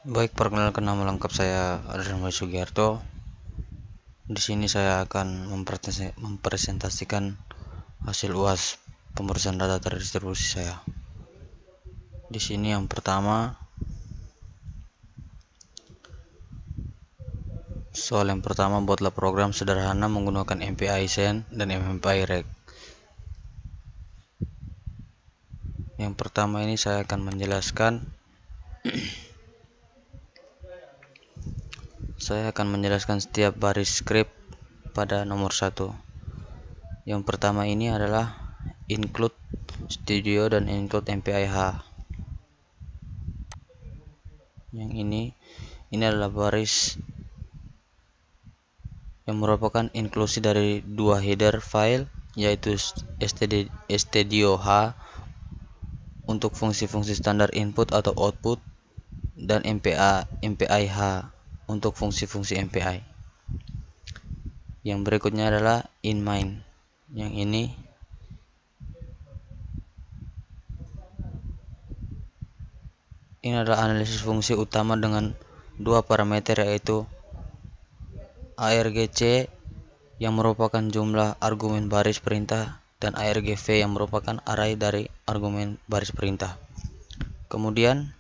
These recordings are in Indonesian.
Baik, perkenalkan nama lengkap saya Adrian Sugiarto. Di sini saya akan mempresentasikan hasil UAS pemrosesan data terdistribusi saya. Di sini yang pertama, soal yang pertama, buatlah program sederhana menggunakan MPI send dan MPI rec. Yang pertama ini saya akan menjelaskan setiap baris script pada nomor 1. Yang pertama ini adalah include studio dan include MPIH. Yang ini adalah baris yang merupakan inklusi dari dua header file, yaitu stdio.h untuk fungsi-fungsi standar input atau output dan MPIH untuk fungsi-fungsi MPI. Yang berikutnya adalah in main. Yang ini adalah analisis fungsi utama dengan dua parameter, yaitu argc yang merupakan jumlah argumen baris perintah dan argv yang merupakan array dari argumen baris perintah. Kemudian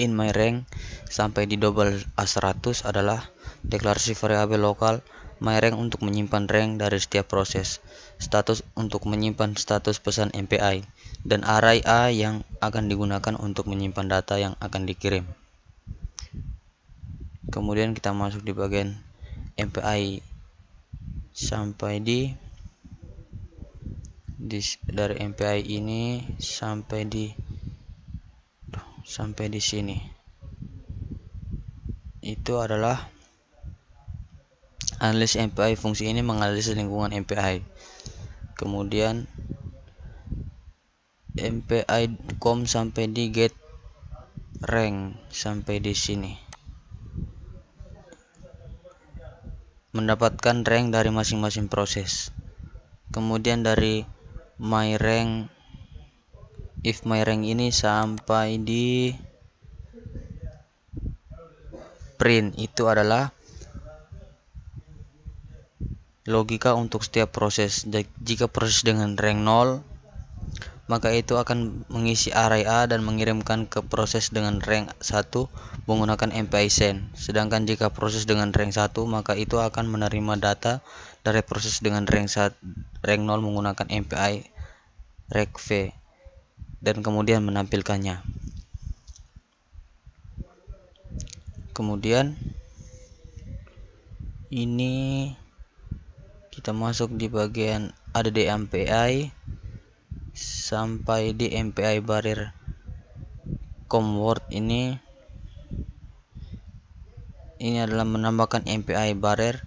in my rank sampai di double A100 adalah deklarasi variabel lokal myRank untuk menyimpan rank dari setiap proses, status untuk menyimpan status pesan MPI, dan array A yang akan digunakan untuk menyimpan data yang akan dikirim. Kemudian kita masuk di bagian MPI sampai dari MPI ini sampai di sini. Itu adalah analisis MPI. Fungsi ini menganalisis lingkungan MPI. Kemudian MPI com sampai di get rank sampai di sini, mendapatkan rank dari masing-masing proses. Kemudian dari myRank, if myRank ini sampai di print, itu adalah logika untuk setiap proses. Jika proses dengan rank 0, maka itu akan mengisi array A dan mengirimkan ke proses dengan rank 1 menggunakan MPI send. Sedangkan jika proses dengan rank 1, maka itu akan menerima data dari proses dengan rank 0 menggunakan MPI recv dan kemudian menampilkannya. Kemudian ini kita masuk di bagian add MPI sampai di MPI barrier comword. Ini adalah menambahkan MPI barrier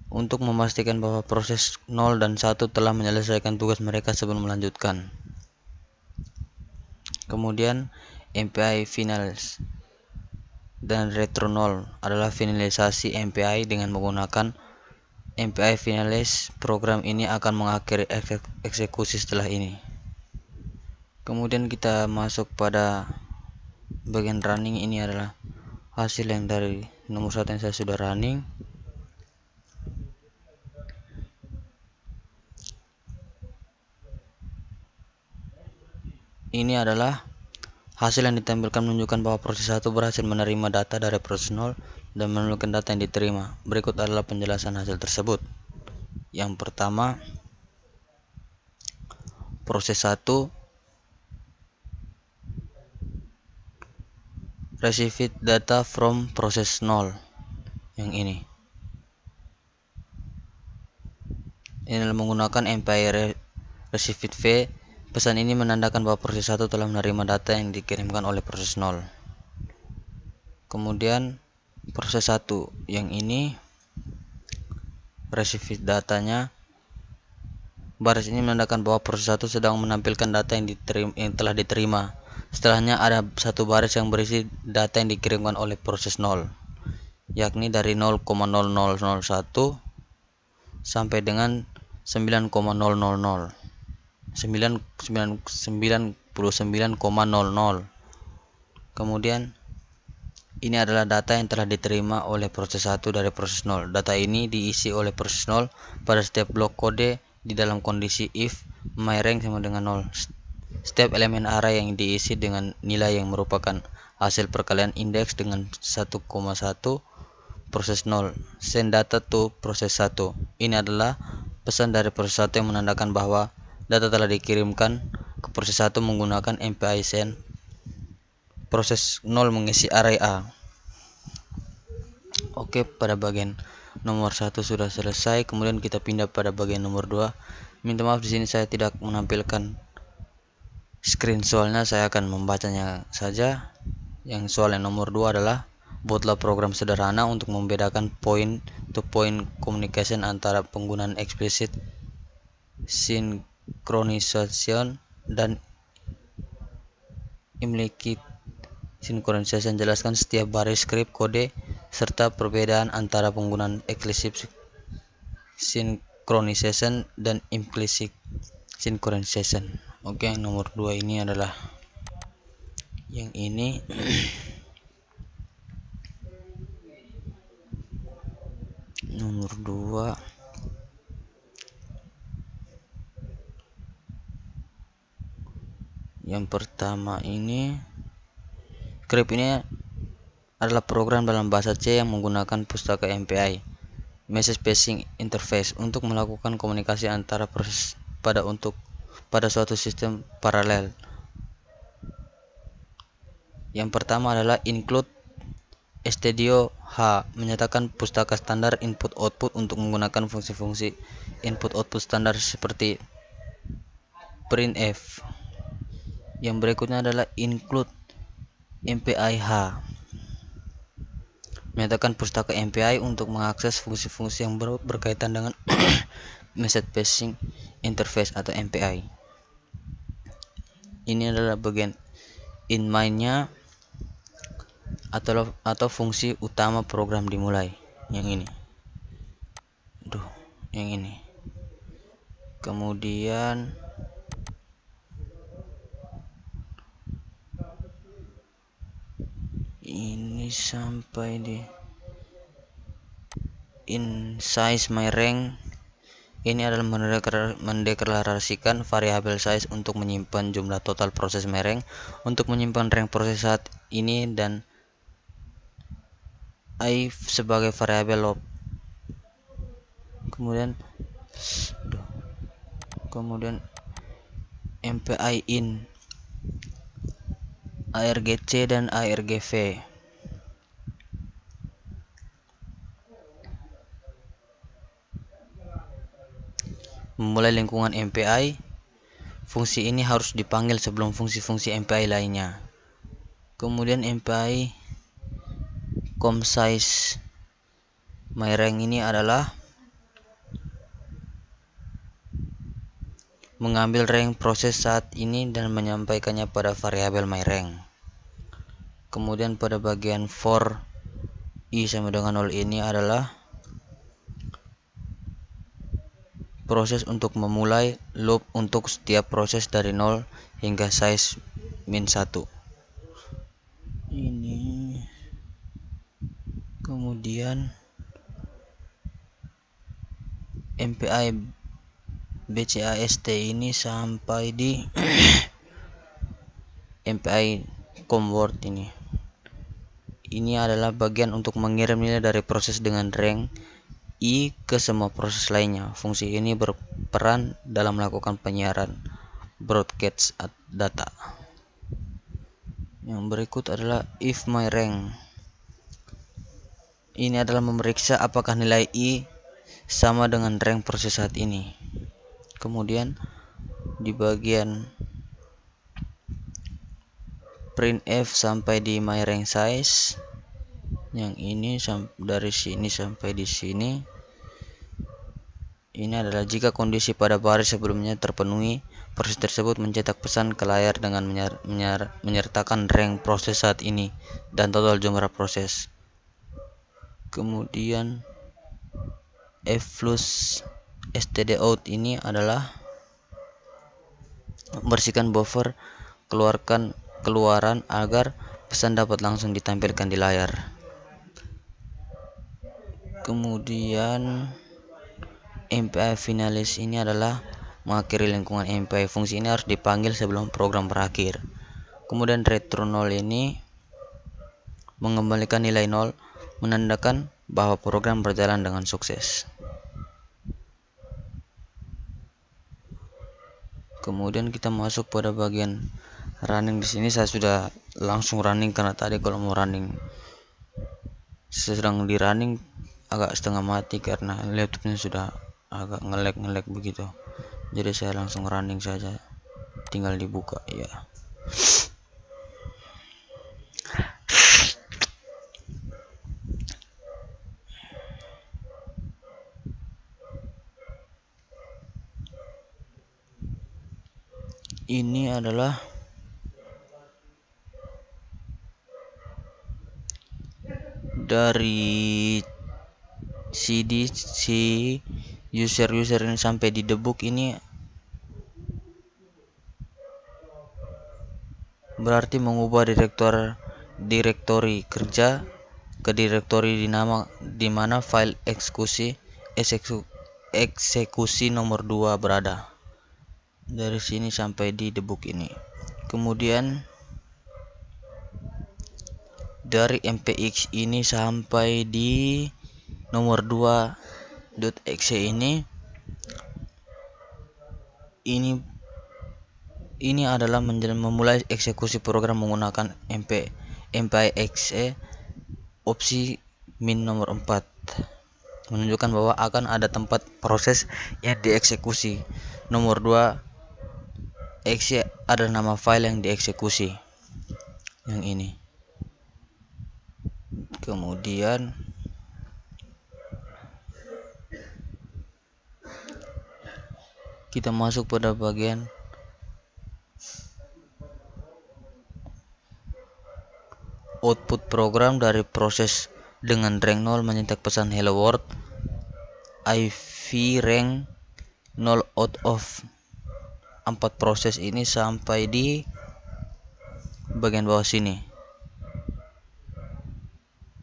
untuk memastikan bahwa proses 0 dan 1 telah menyelesaikan tugas mereka sebelum melanjutkan. Kemudian MPI finals dan retro 0 adalah finalisasi MPI. Dengan menggunakan MPI finalis, program ini akan mengakhiri eksekusi setelah ini. Kemudian kita masuk pada bagian running. Ini adalah hasil yang dari nomor 1 yang saya sudah running. Ini adalah hasil yang ditampilkan menunjukkan bahwa proses 1 berhasil menerima data dari proses 0 dan menunjukkan data yang diterima. Berikut adalah penjelasan hasil tersebut. Yang pertama, proses 1 received data from proses 0. Yang ini adalah menggunakan MPI received v. Pesan ini menandakan bahwa proses 1 telah menerima data yang dikirimkan oleh proses 0. Kemudian proses 1 yang ini received datanya, baris ini menandakan bahwa proses 1 sedang menampilkan data yang telah diterima. Setelahnya ada satu baris yang berisi data yang dikirimkan oleh proses 0, yakni dari 0,0001 sampai dengan 9,000. Kemudian ini adalah data yang telah diterima oleh proses 1 dari proses 0. Data ini diisi oleh proses 0 pada setiap blok kode di dalam kondisi if myRank sama dengan 0. Setiap elemen array yang diisi dengan nilai yang merupakan hasil perkalian indeks dengan 1,1 proses 0. Send data to proses 1. Ini adalah pesan dari proses 1 yang menandakan bahwa data telah dikirimkan ke proses 1 menggunakan MPI send. Proses 0 mengisi array A. Oke, pada bagian nomor 1 sudah selesai. Kemudian kita pindah pada bagian nomor 2. Minta maaf di sini saya tidak menampilkan screen soalnya, saya akan membacanya saja. Yang soal yang nomor 2 adalah buatlah program sederhana untuk membedakan point to point communication antara penggunaan explicit synchronization dan implicit synchronization. Jelaskan setiap baris script kode serta perbedaan antara penggunaan explicit synchronization dan implicit synchronization. Oke, nomor 2 ini adalah yang ini. Nomor 2 yang pertama ini, script ini adalah program dalam bahasa C yang menggunakan pustaka MPI Message Passing Interface untuk melakukan komunikasi antara proses pada suatu sistem paralel. Yang pertama adalah include stdio_h, menyatakan pustaka standar input-output untuk menggunakan fungsi-fungsi input-output standar seperti printf. Yang berikutnya adalah include MPI_h, menyatakan pustaka MPI untuk mengakses fungsi-fungsi yang berkaitan dengan Message Passing Interface atau MPI. Ini adalah bagian in main-nya atau fungsi utama program dimulai. Yang ini. Kemudian ini sampai di in size myRank. Ini adalah mendeklarasikan variabel size untuk menyimpan jumlah total proses myRank, untuk menyimpan rank proses saat ini, dan I sebagai variabel loop. Kemudian MPI in argc dan argv. Memulai lingkungan MPI, fungsi ini harus dipanggil sebelum fungsi-fungsi MPI lainnya. Kemudian MPI comSize myRank ini adalah mengambil rank proses saat ini dan menyampaikannya pada variabel myRank. Kemudian pada bagian for i sama dengan 0 ini adalah proses untuk memulai loop untuk setiap proses dari 0 hingga size min 1. Ini. Kemudian MPI bcast ini sampai di MPI convert ini. Ini adalah bagian untuk mengirim nilai dari proses dengan rank i ke semua proses lainnya. Fungsi ini berperan dalam melakukan penyiaran broadcast data. Yang berikut adalah if myRank. Ini adalah memeriksa apakah nilai i sama dengan rank proses saat ini. Kemudian di bagian printf sampai di myRank size. Yang ini dari sini sampai di sini. Ini adalah jika kondisi pada baris sebelumnya terpenuhi, proses tersebut mencetak pesan ke layar dengan menyertakan rank proses saat ini dan total jumlah proses. Kemudian flush stdout ini adalah bersihkan buffer keluaran agar pesan dapat langsung ditampilkan di layar. Kemudian MPI finalis ini adalah mengakhiri lingkungan MPI. Fungsi ini harus dipanggil sebelum program berakhir. Kemudian return 0 ini mengembalikan nilai 0, menandakan bahwa program berjalan dengan sukses. Kemudian kita masuk pada bagian running. Di sini saya sudah langsung running karena tadi kalau mau running sedang di running agak setengah mati karena laptopnya sudah agak nge-lag begitu. Jadi saya langsung running saja, tinggal dibuka ya. Ini adalah dari CD si user ini sampai di debug ini berarti mengubah direktori kerja ke direktori di mana file eksekusi nomor 2 berada. Dari sini sampai di debug ini. Kemudian dari mpx ini sampai di nomor 2.exe ini adalah memulai eksekusi program menggunakan mpx opsi min nomor 4, menunjukkan bahwa akan ada tempat proses yang dieksekusi. Nomor 2 exe ada nama file yang dieksekusi, yang ini. Kemudian kita masuk pada bagian output program. Dari proses dengan rank 0 mencetak pesan hello world, IV rank 0 out of 4 proses ini sampai di bagian bawah sini,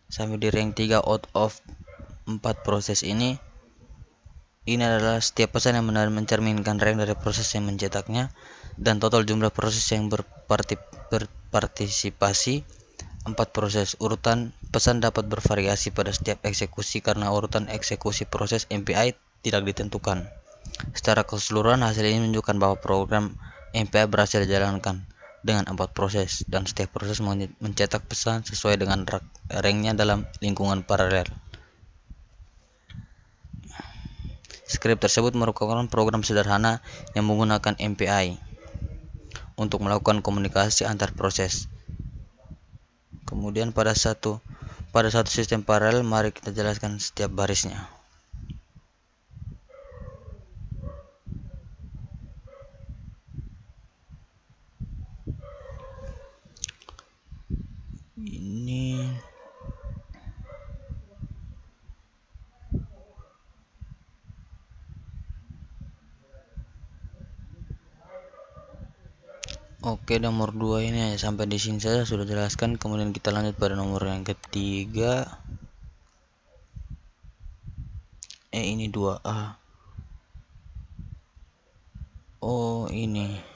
sampai di rank 3 out of 4 proses ini. Ini adalah setiap pesan yang benar mencerminkan rank dari proses yang mencetaknya dan total jumlah proses yang berpartisipasi 4 proses. Urutan pesan dapat bervariasi pada setiap eksekusi karena urutan eksekusi proses MPI tidak ditentukan. Secara keseluruhan, hasil ini menunjukkan bahwa program MPI berhasil dijalankan dengan 4 proses dan setiap proses mencetak pesan sesuai dengan ranknya dalam lingkungan paralel. Skrip tersebut merupakan program sederhana yang menggunakan MPI untuk melakukan komunikasi antar proses. Kemudian pada satu sistem paralel, mari kita jelaskan setiap barisnya. Ini oke, nomor 2 ini sampai di sini saja sudah jelaskan. Kemudian kita lanjut pada nomor yang ketiga. Ini 2A. Oh, ini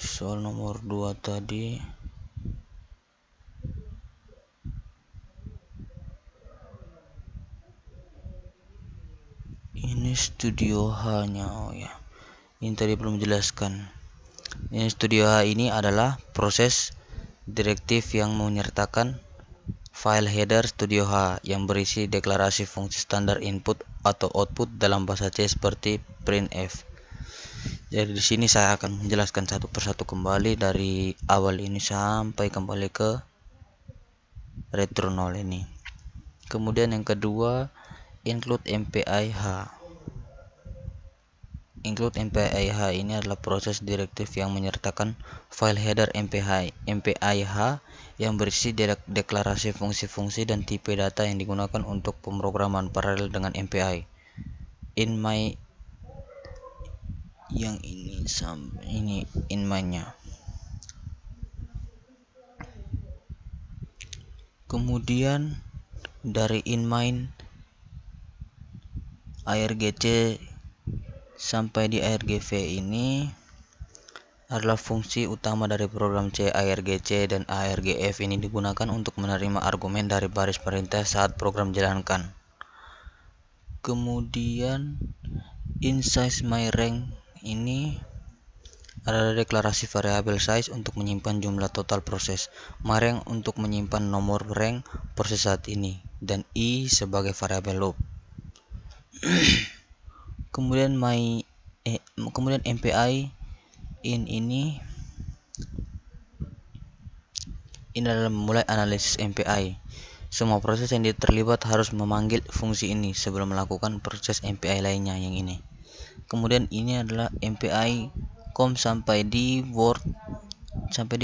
soal nomor 2 tadi. Ini studio H-nya. Oh ya, ini tadi belum jelaskan. Ini studio H ini adalah proses direktif yang menyertakan file header studio H yang berisi deklarasi fungsi standar input atau output dalam bahasa C seperti printf. Jadi di sini saya akan menjelaskan satu persatu kembali dari awal ini sampai kembali ke return 0 ini. Kemudian yang kedua, include MPI-H. Include MPI-H ini adalah proses direktif yang menyertakan file header MPI-H yang berisi deklarasi fungsi-fungsi dan tipe data yang digunakan untuk pemrograman paralel dengan MPI. Yang ini in-nya. Kemudian dari inmain ARGC sampai di ARGV ini adalah fungsi utama dari program C. ARGC dan ARGF ini digunakan untuk menerima argumen dari baris perintah saat program dijalankan. Kemudian insize myRank ini adalah deklarasi variabel size untuk menyimpan jumlah total proses, myRank untuk menyimpan nomor rank proses saat ini, dan i sebagai variabel loop. Kemudian MPI in ini adalah memulai analisis MPI. Semua proses yang terlibat harus memanggil fungsi ini sebelum melakukan proses MPI lainnya yang ini. Kemudian ini adalah MPI com sampai di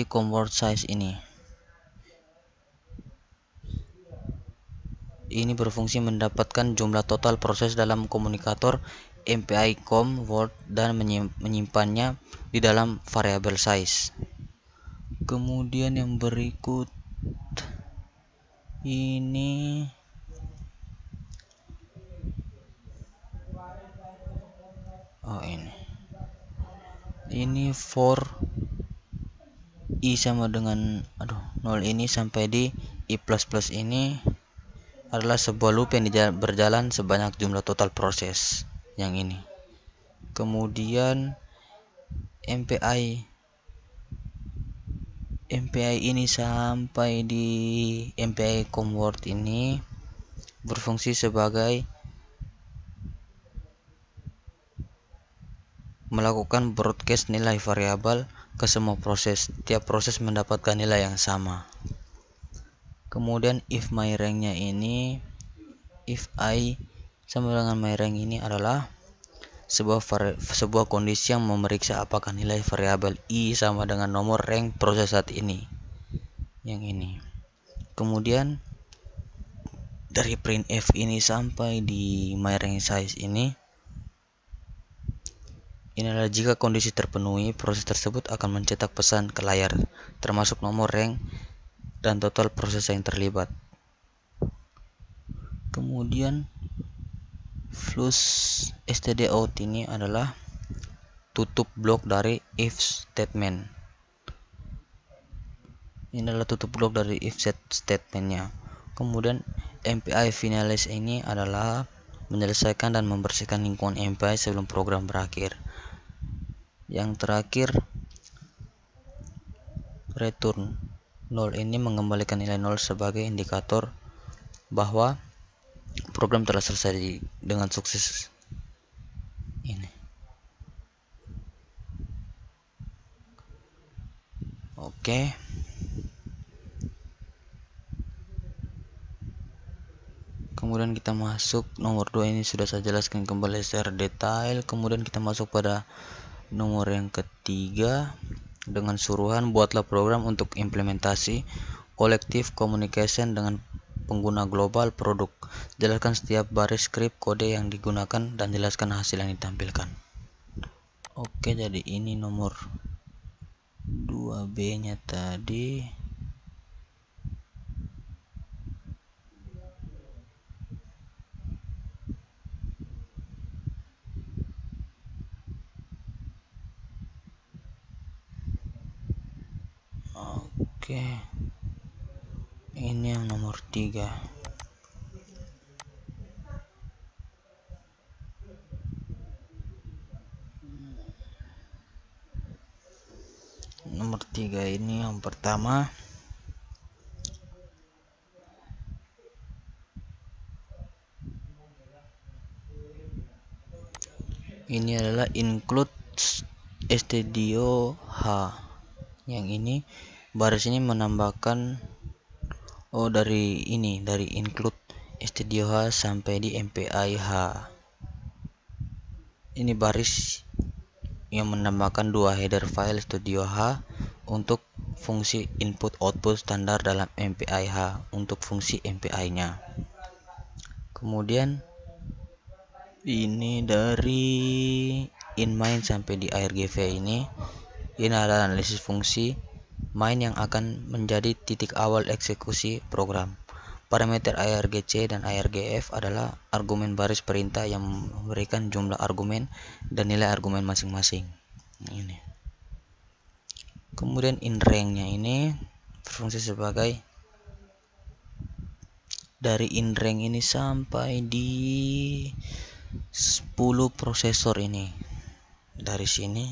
com word size ini. Ini berfungsi mendapatkan jumlah total proses dalam komunikator MPI com word dan menyimpannya di dalam variabel size. Kemudian yang berikut ini ini for i sama dengan 0 ini sampai di i++ ini adalah sebuah loop yang berjalan sebanyak jumlah total proses yang ini. Kemudian MPI ini sampai di MPI com word ini berfungsi sebagai melakukan broadcast nilai variabel ke semua proses. Tiap proses mendapatkan nilai yang sama. Kemudian if myRank-nya ini, if i sama dengan myRank ini adalah sebuah kondisi yang memeriksa apakah nilai variabel i sama dengan nomor rank proses saat ini. Yang ini. Kemudian dari printf ini sampai di myRank size ini adalah jika kondisi terpenuhi, proses tersebut akan mencetak pesan ke layar, termasuk nomor rank dan total proses yang terlibat. Kemudian flush std out ini adalah tutup blok dari if statement. Ini adalah tutup blok dari if statementnya. Kemudian MPI finalize ini adalah menyelesaikan dan membersihkan lingkungan MPI sebelum program berakhir. Yang terakhir, return 0 ini mengembalikan nilai 0 sebagai indikator bahwa program telah selesai dengan sukses. Ini. Oke. Kemudian kita masuk nomor 2 ini sudah saya jelaskan kembali secara detail. Kemudian kita masuk pada nomor yang ketiga dengan suruhan buatlah program untuk implementasi collective communication dengan pengguna global produk. Jelaskan setiap baris skrip kode yang digunakan dan jelaskan hasil yang ditampilkan. Oke, jadi ini nomor 2B nya tadi. Oke, ini yang nomor 3. Nomor 3 ini yang pertama ini adalah include stdio_h. Yang ini baris ini menambahkan dari include stdio_h sampai di MPI_h. Ini baris yang menambahkan 2 header file stdio_h untuk fungsi input output standar dalam MPI_h untuk fungsi MPI-nya. Kemudian ini dari inMain sampai di ARGV ini adalah analisis fungsi main yang akan menjadi titik awal eksekusi program. Parameter argc dan argf adalah argumen baris perintah yang memberikan jumlah argumen dan nilai argumen masing-masing. Ini. Kemudian inRange-nya ini berfungsi sebagai dari inRange ini sampai di 10 prosesor ini. Dari sini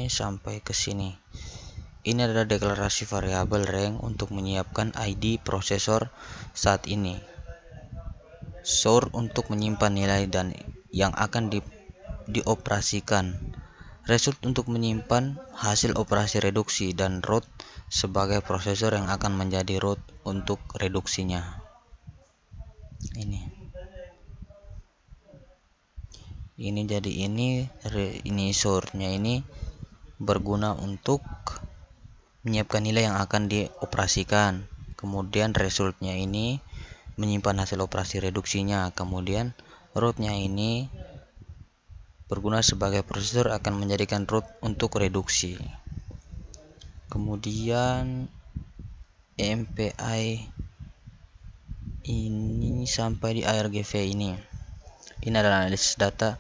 sampai ke sini. Ini adalah deklarasi variabel range untuk menyiapkan ID prosesor saat ini. Source untuk menyimpan nilai dan yang akan dioperasikan. Result untuk menyimpan hasil operasi reduksi dan root sebagai prosesor yang akan menjadi root untuk reduksinya. Ini jadi ini source-nya ini berguna untuk menyiapkan nilai yang akan dioperasikan. Kemudian resultnya ini menyimpan hasil operasi reduksinya. Kemudian root-nya ini berguna sebagai prosesor akan menjadikan root untuk reduksi. Kemudian MPI ini sampai di argv ini. Ini adalah analisis data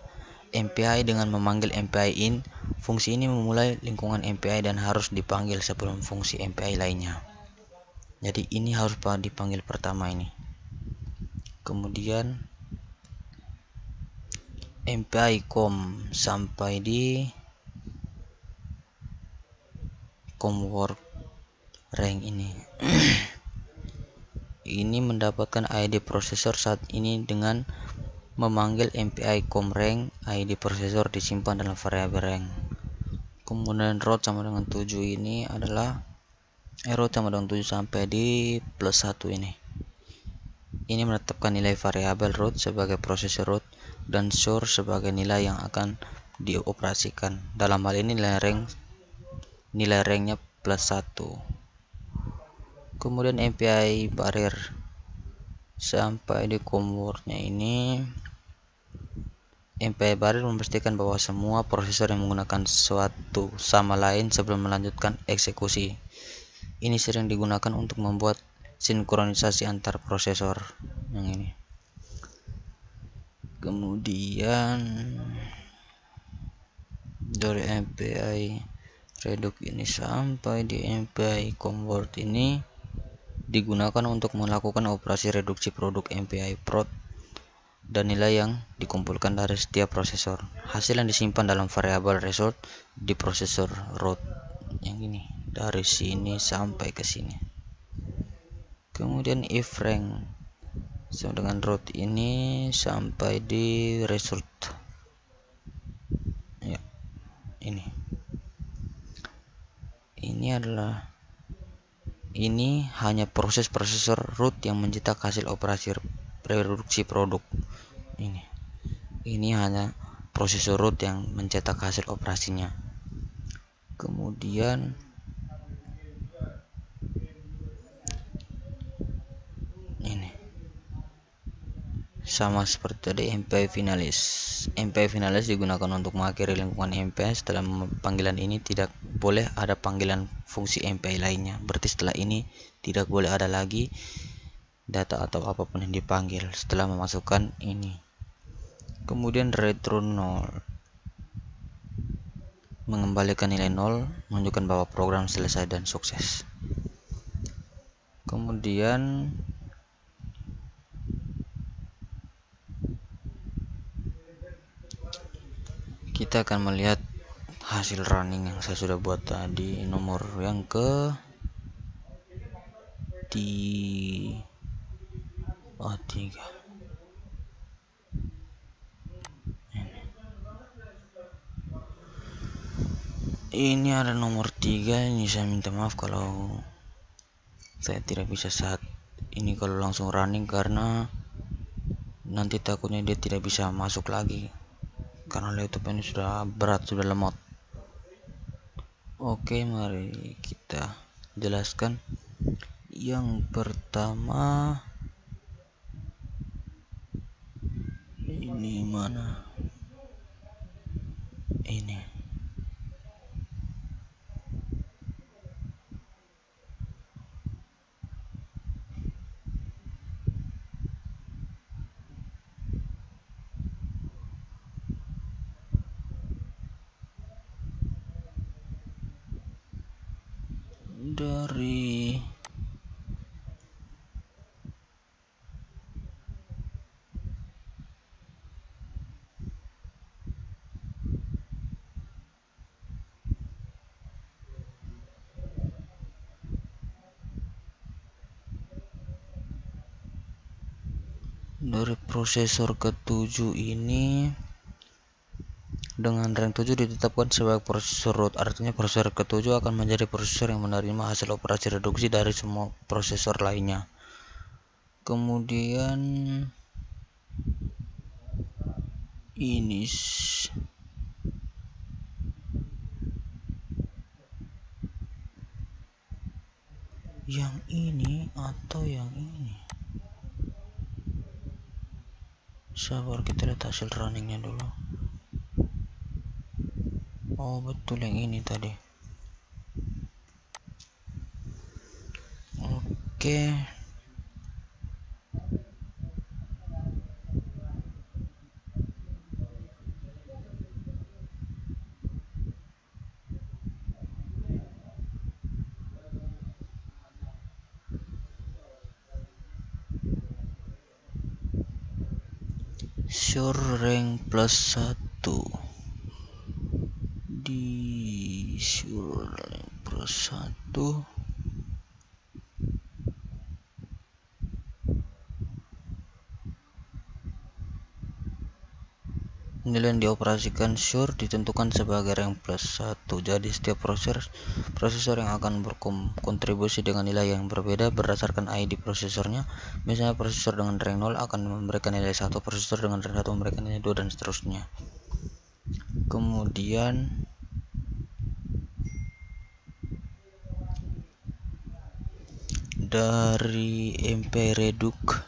MPI dengan memanggil MPI in. Fungsi ini memulai lingkungan MPI dan harus dipanggil sebelum fungsi MPI lainnya. Jadi ini harus dipanggil pertama ini. Kemudian MPI com sampai di convert range ini. Ini mendapatkan ID prosesor saat ini dengan memanggil MPI com range. ID prosesor disimpan dalam variabel range. Kemudian root sama dengan 7 ini adalah root sama dengan 7 sampai di plus 1 ini. Ini menetapkan nilai variabel root sebagai prosesor root dan source sebagai nilai yang akan dioperasikan. Dalam hal ini nilai range-nya plus 1. Kemudian MPI barrier sampai di convert-nya ini. MPI barrier memastikan bahwa semua prosesor yang menggunakan suatu sama lain sebelum melanjutkan eksekusi. Ini sering digunakan untuk membuat sinkronisasi antar prosesor. Yang ini. Kemudian dari MPI reduce ini sampai di MPI convert ini digunakan untuk melakukan operasi reduksi produk MPI prod dan nilai yang dikumpulkan dari setiap prosesor. Hasil yang disimpan dalam variabel result di prosesor root. Yang ini dari sini sampai ke sini. Kemudian if range sama dengan root ini sampai di result. Ya, ini hanya proses prosesor root yang mencetak hasil operasi reduksi produk. Ini hanya prosesor root yang mencetak hasil operasinya. Kemudian ini sama seperti tadi MPI finalis. MPI finalis digunakan untuk mengakhiri lingkungan MPI. Setelah panggilan ini tidak boleh ada panggilan fungsi MPI lainnya. Berarti setelah ini tidak boleh ada lagi data atau apapun yang dipanggil setelah memasukkan ini. Kemudian return 0 mengembalikan nilai 0, menunjukkan bahwa program selesai dan sukses. Kemudian kita akan melihat hasil running yang saya sudah buat tadi. Nomor yang tiga. Ini ada nomor 3. Ini saya minta maaf kalau saya tidak bisa saat ini kalau langsung running, karena nanti takutnya dia tidak bisa masuk lagi karena laptop ini sudah berat, sudah lemot. Oke, mari kita jelaskan. Yang pertama ini mana? Ini. dari prosesor ke-7 ini dengan rank 7 ditetapkan sebagai prosesor root. Artinya prosesor ke-7 akan menjadi prosesor yang menerima hasil operasi reduksi dari semua prosesor lainnya. Kemudian ini yang ini atau yang ini, sabar, kita lihat hasil runningnya dulu. Oh betul, yang ini tadi. Oke. Sure rank plus 1 di Sure rank plus 1 nilai yang dioperasikan Sure ditentukan sebagai rank plus 1. Jadi setiap prosesor yang akan berkontribusi dengan nilai yang berbeda berdasarkan ID prosesornya. Misalnya prosesor dengan rank 0 akan memberikan nilai 1, prosesor dengan rank 1 memberikan nilai 2, dan seterusnya. Kemudian dari MPI Reduc,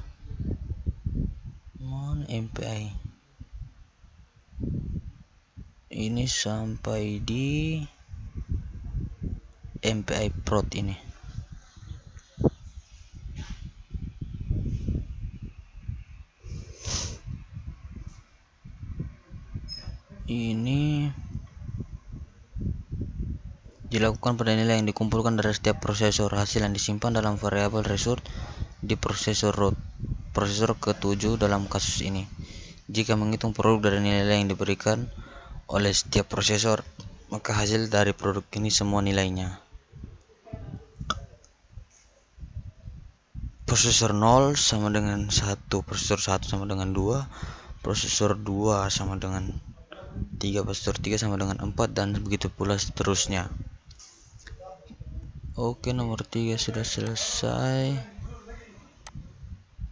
MPI ini sampai di MPI Prot ini. Ini dilakukan pada nilai yang dikumpulkan dari setiap prosesor. Hasil yang disimpan dalam variabel result di prosesor root, prosesor ke-7 dalam kasus ini. Jika menghitung produk dari nilai yang diberikan oleh setiap prosesor, maka hasil dari produk ini semua nilainya. Prosesor 0 sama dengan 1, prosesor 1 sama dengan 2, prosesor 2 sama dengan 3, prosesor 3 sama dengan 4, dan begitu pula seterusnya. Oke, nomor 3 sudah selesai.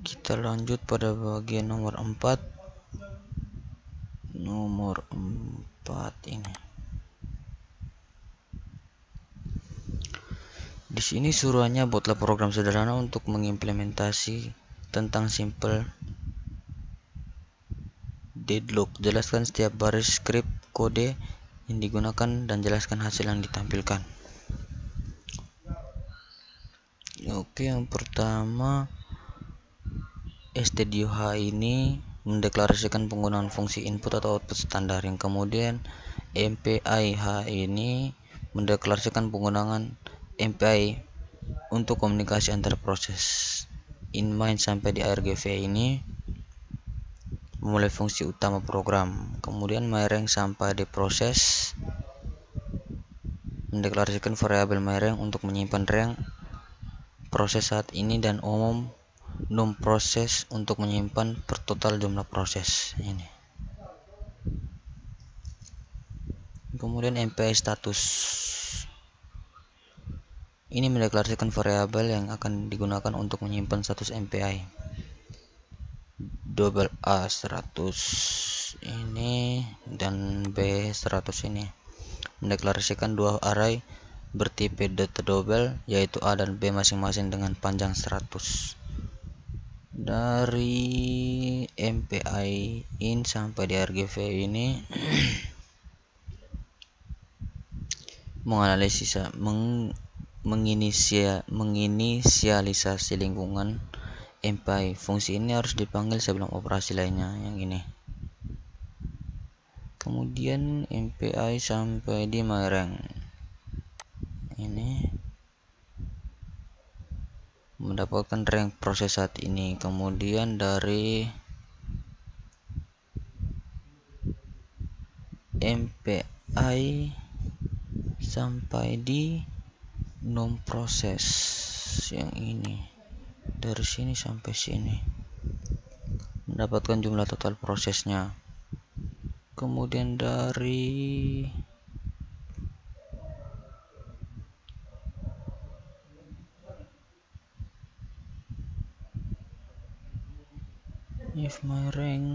Kita lanjut pada bagian nomor 4. Nomor 4 ini. Di sini suruhannya buatlah program sederhana untuk mengimplementasi tentang simple deadlock. Jelaskan setiap baris script kode yang digunakan dan jelaskan hasil yang ditampilkan. Oke, yang pertama stdioh ini mendeklarasikan penggunaan fungsi input atau output standar. Yang kemudian MPIH ini mendeklarasikan penggunaan MPI untuk komunikasi antar proses. Inmain sampai di argv ini memulai fungsi utama program. Kemudian myRank sampai di proses mendeklarasikan variabel myRank untuk menyimpan rank proses saat ini, dan umum num proses untuk menyimpan per total jumlah proses ini. Kemudian MPI status ini mendeklarasikan variabel yang akan digunakan untuk menyimpan status MPI. Double A 100 ini dan B 100 ini mendeklarasikan dua array bertipe data double, yaitu A dan B masing-masing dengan panjang 100. Dari MPI in sampai di argv ini menginisialisasi lingkungan MPI. Fungsi ini harus dipanggil sebelum operasi lainnya, yang ini. Kemudian MPI sampai di myRank ini mendapatkan rank proses saat ini. Kemudian dari MPI sampai di nom proses yang ini, dari sini sampai sini mendapatkan jumlah total prosesnya. Kemudian dari if my rank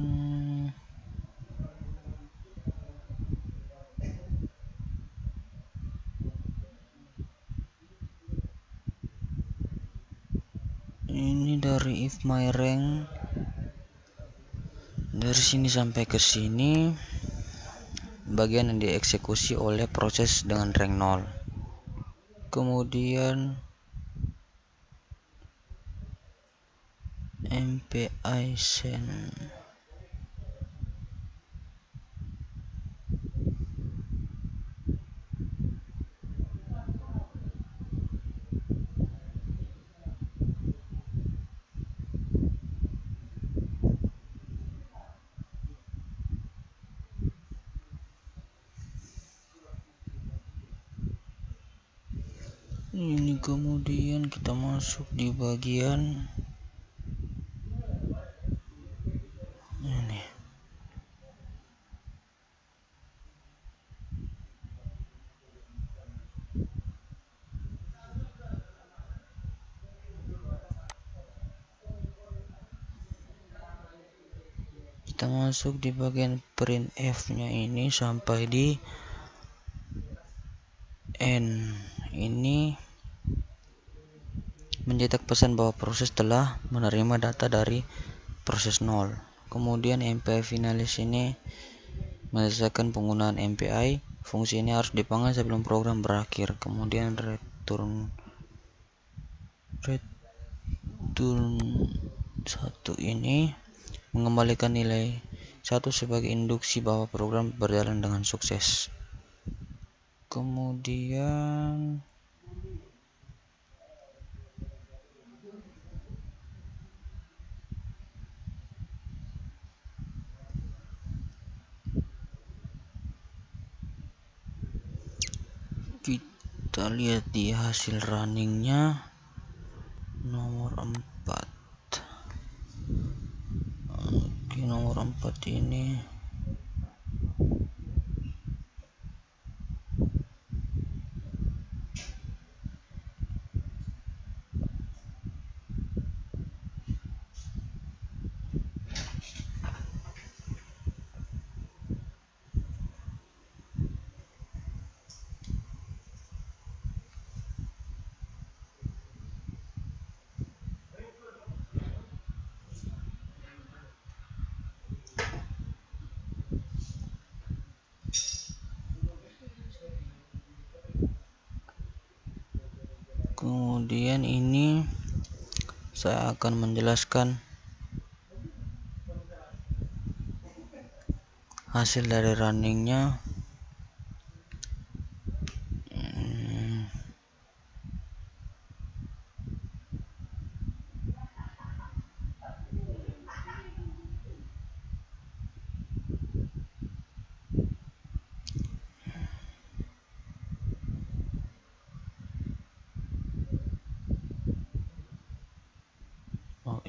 ini, dari if my rank dari sini sampai ke sini bagian yang dieksekusi oleh proses dengan rank 0. Kemudian MPI send ini. Kemudian kita masuk di bagian ini. Kita masuk di bagian printf nya ini sampai di N. Ini mencetak pesan bahwa proses telah menerima data dari proses 0. Kemudian MPI finalis ini menyelesaikan penggunaan MPI. Fungsi ini harus dipanggil sebelum program berakhir. Kemudian return 1 ini mengembalikan nilai 1 sebagai induksi bahwa program berjalan dengan sukses. Kemudian kita lihat di hasil runningnya nomor 4. Oke, nomor 4 ini kemudian ini saya akan menjelaskan hasil dari runningnya.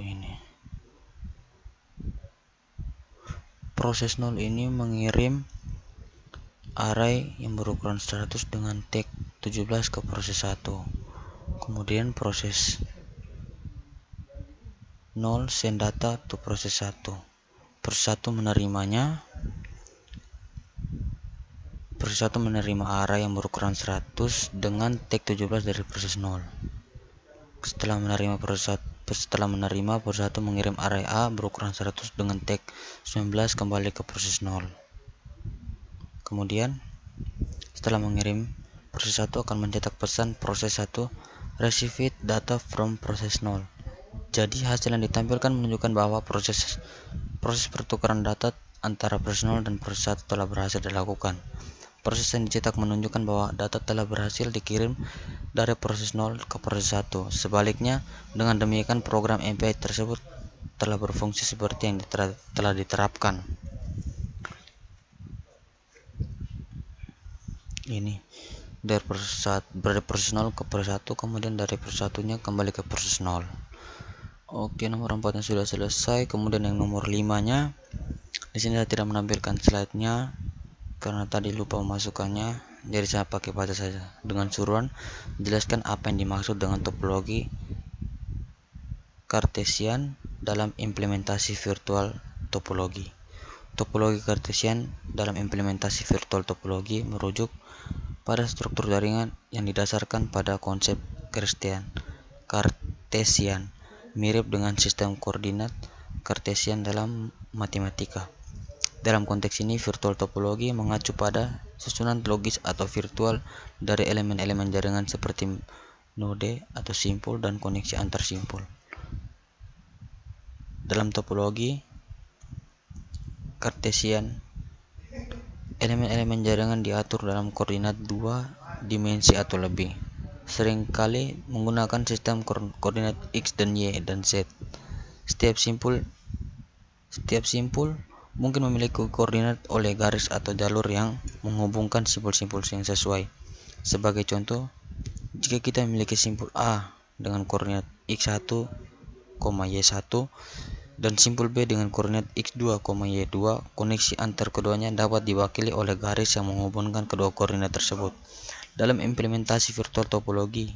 Ini proses 0 ini mengirim array yang berukuran 100 dengan tag 17 ke proses 1. Kemudian proses 0 send data to proses 1. Proses 1 menerimanya. Proses 1 menerima array yang berukuran 100 dengan tag 17 dari proses 0. Setelah menerima proses 1 mengirim array A berukuran 100 dengan tag 19 kembali ke proses 0. Kemudian setelah mengirim, proses 1 akan mencetak pesan proses 1 received data from proses 0. Jadi hasil yang ditampilkan menunjukkan bahwa proses pertukaran data antara proses 0 dan proses 1 telah berhasil dilakukan. Proses yang dicetak menunjukkan bahwa data telah berhasil dikirim dari proses 0 ke proses 1. Sebaliknya, dengan demikian program API tersebut telah berfungsi seperti yang telah diterapkan. Ini dari proses 0 ke proses 1, kemudian dari proses 1-nya kembali ke proses 0. Oke, nomor 4-nya sudah selesai. Kemudian yang nomor 5-nya, di sini saya tidak menampilkan slide-nya karena tadi lupa memasukkannya, jadi saya pakai baca saja. Dengan suruhan jelaskan apa yang dimaksud dengan topologi Cartesian dalam implementasi virtual topologi. Topologi Cartesian dalam implementasi virtual topologi merujuk pada struktur jaringan yang didasarkan pada konsep Cartesian, mirip dengan sistem koordinat Cartesian dalam matematika. Dalam konteks ini, virtual topologi mengacu pada susunan logis atau virtual dari elemen-elemen jaringan seperti node atau simpul dan koneksi antar simpul. Dalam topologi Cartesian, elemen-elemen jaringan diatur dalam koordinat 2 dimensi atau lebih, seringkali menggunakan sistem koordinat X dan Y dan Z. Setiap simpul mungkin memiliki koordinat oleh garis atau jalur yang menghubungkan simpul-simpul yang sesuai. Sebagai contoh, jika kita memiliki simpul A dengan koordinat X1, Y1 dan simpul B dengan koordinat X2, Y2, koneksi antar keduanya dapat diwakili oleh garis yang menghubungkan kedua koordinat tersebut. Dalam implementasi virtual topologi,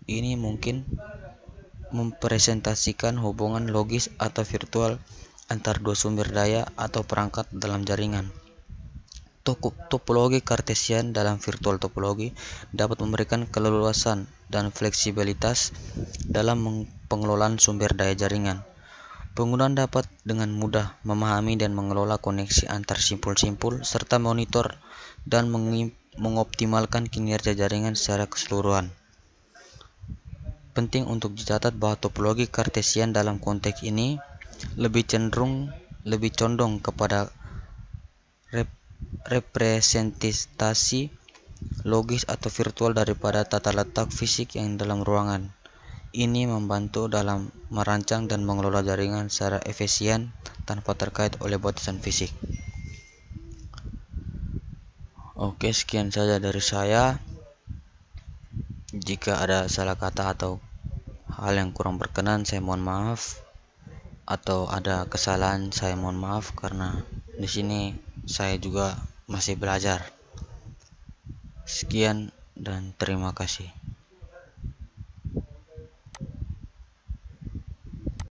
ini mungkin mempresentasikan hubungan logis atau virtual antar dua sumber daya atau perangkat dalam jaringan. Topologi Cartesian dalam virtual topologi dapat memberikan keleluasan dan fleksibilitas dalam pengelolaan sumber daya jaringan. Penggunaan dapat dengan mudah memahami dan mengelola koneksi antar simpul-simpul serta monitor dan mengoptimalkan kinerja jaringan secara keseluruhan. Penting untuk dicatat bahwa topologi Cartesian dalam konteks ini lebih condong kepada representasi logis atau virtual daripada tata letak fisik yang dalam ruangan. Ini membantu dalam merancang dan mengelola jaringan secara efisien tanpa terkait oleh batasan fisik. Oke, sekian saja dari saya. Jika ada salah kata atau hal yang kurang berkenan, saya mohon maaf. Atau ada kesalahan, saya mohon maaf karena di sini saya juga masih belajar. Sekian dan terima kasih.